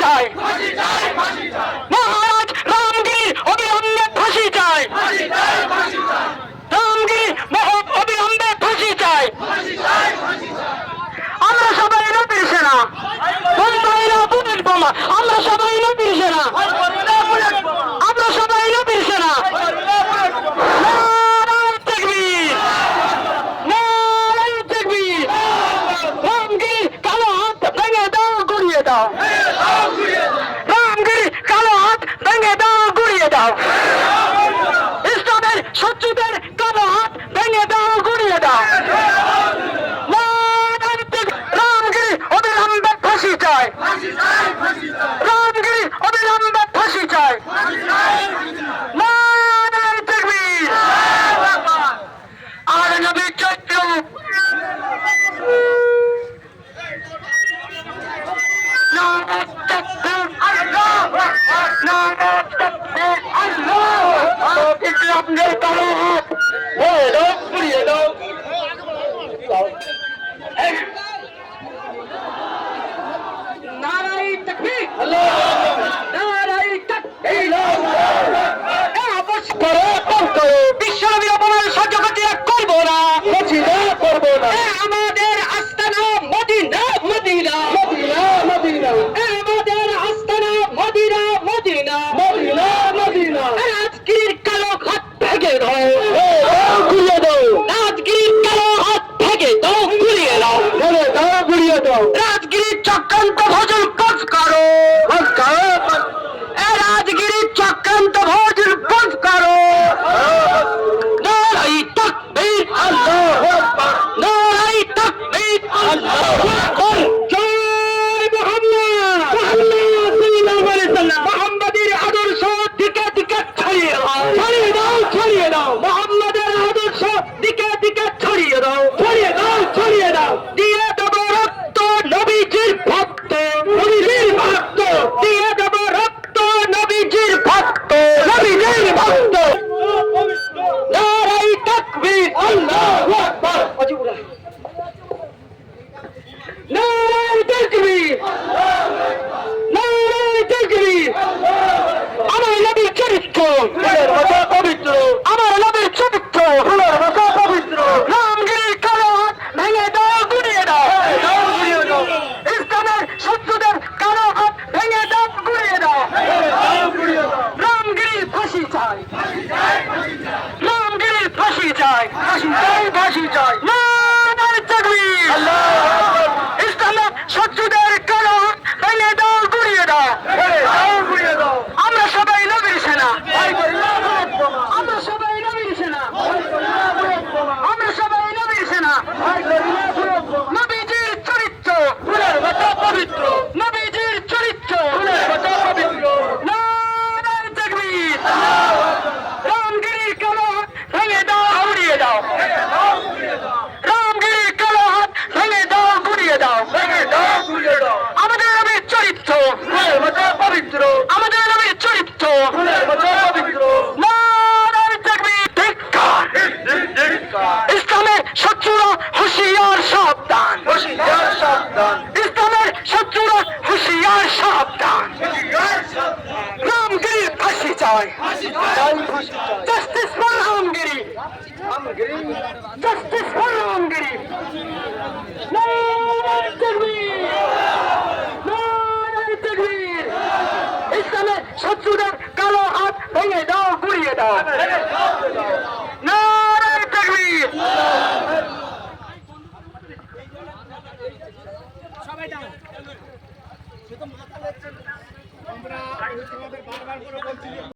চাই, মহারাজ রামগির অবিলম্বে ফাঁসি চাই, রামগির অবিলম্বে ফাঁসি চাই। আমরা সবাই নবীর সেনা, বন্ধুরা বুলেট বোমা, আমরা সবাই নবীর সেনা, আমরা সবাই নবীর সেনা। নারায়ে তাকবীর, নারায়ে তাকবীর। রামগির কালো হাত ভেঙে দাও, গুড়িয়ে দাও, রামগির কালো হাত ভেঙে দাও, গুড়িয়ে দাও। ইসলামের শত্রুদের কালো হাত ভেঙে দাও, গুড়িয়ে দাও। রামগির অবিলম্বে ফাঁসি চাই, রামগির অবিলম্বে ফাঁসি চাই। নারায়ে তাকবীর। আর নবীর চরিত্র ইসলামের কালো হাত গুড়িয়ে দাও। নারায়ে তাকবীর, নারায়ে তাকবীর। বিশ্বনবীর অপমান সহ্য করতে করবো না, করবো না। আমাদের আস্তানা মদিনা, মদিনা, মদিনা, মদিনা। আমাদের আস্তানা মদিনা, মদিনা, মদিনা, মদিনা। রাজগিরির কালো হাত ভেঙে দাও, গুড়িয়ে দাও। রাজগিরির কালো হাত ভেঙে দাও, গুড়িয়ে দাও, গুড়িয়ে দাও। রাজগিরির চক্রান্ত ভোজন পথ করো, পথ করো। রাজগিরির চক্রান্ত ভোজন পথ করো। নারায়ে তাকবীর, আল্লাহু আকবার। নারায়ে তাকবীর, আল্লাহু আকবার। জয় মুহাম্মদ, সাল্লাল্লাহু আলাইহি ওয়াসাল্লাম। মুহাম্মাদের আদর্শ দিকে দিকে ছড়িয়ে দাও, ছড়িয়ে দাও, ছড়িয়ে দাও। মুহাম্মাদের আদর্শ দিকে দিকে ছড়িয়ে দাও, ছড়িয়ে দাও, ছড়িয়ে দাও। দিয়ে দেব রক্ত নবীজির ভক্ত, নবীজির ভক্ত। দিয়ে দেব রক্ত নবীজির ভক্ত, নবীজির ভক্ত। নারায়ে তাকবীর, আল্লাহু আকবার। নারায়ে তাকবীর, নারায়ে তাকবীর। আমার নবীর চরিত্র পবিত্র, আমার নবীর চরিত্র পবিত্র। রামগিরির কালো হাত ভেঙে দাও, গুড়িয়ে দাও। ইসলামের শত্রুদের কালো হাত ভেঙে দাও, গুড়িয়ে দাও। রামগিরির ফাঁসি চাই, রামগিরির ফাঁসি চাই, ফাঁসি চাই, ফাঁসি চাই। নারায়ে তাকবীর। ইসলামের শত্রুদের কালো হাত ভেঙে দাও, গুড়িয়ে দাও, গুড়িয়ে দাও। আমরা সবাই নবীর সেনা, আমরা সবাই নবীর সেনা, আমরা সবাই নবীর সেনা। নবীজির চরিত্র পবিত্র, নবীজির চরিত্র পবিত্র। নারায়ে তাকবীর। রামগিরির কালো হাত ভেঙে দাও, গুড়িয়ে দাও। রামগিরির কালো হাত ভেঙে দাও, গুড়িয়ে দাও, ভেঙে দাও, গুড়িয়ে দাও। আমাদের নবীর চরিত্র পবিত্র, আমাদের নবীর চরিত্র পবিত্র। নারায়ে তাকবীর। ধিক্কার, ইসলামের শত্রুরা হুঁশিয়ার, সাবধান, হুঁশিয়ার, সাবধান। ইসলামের শত্রুরা হুঁশিয়ার, সাবধান। রামগিরির ফাঁসি চাই, justice for Ramgiri, justice for Ramgiri. নারায়ে তাকবীর, নারায়ে তাকবীর। ইসলামের শত্রুদের কালো হাত ভেঙে দাও, গুড়িয়ে দাও। নারায়ে তাকবীর। আমরা বারবার করে বলছি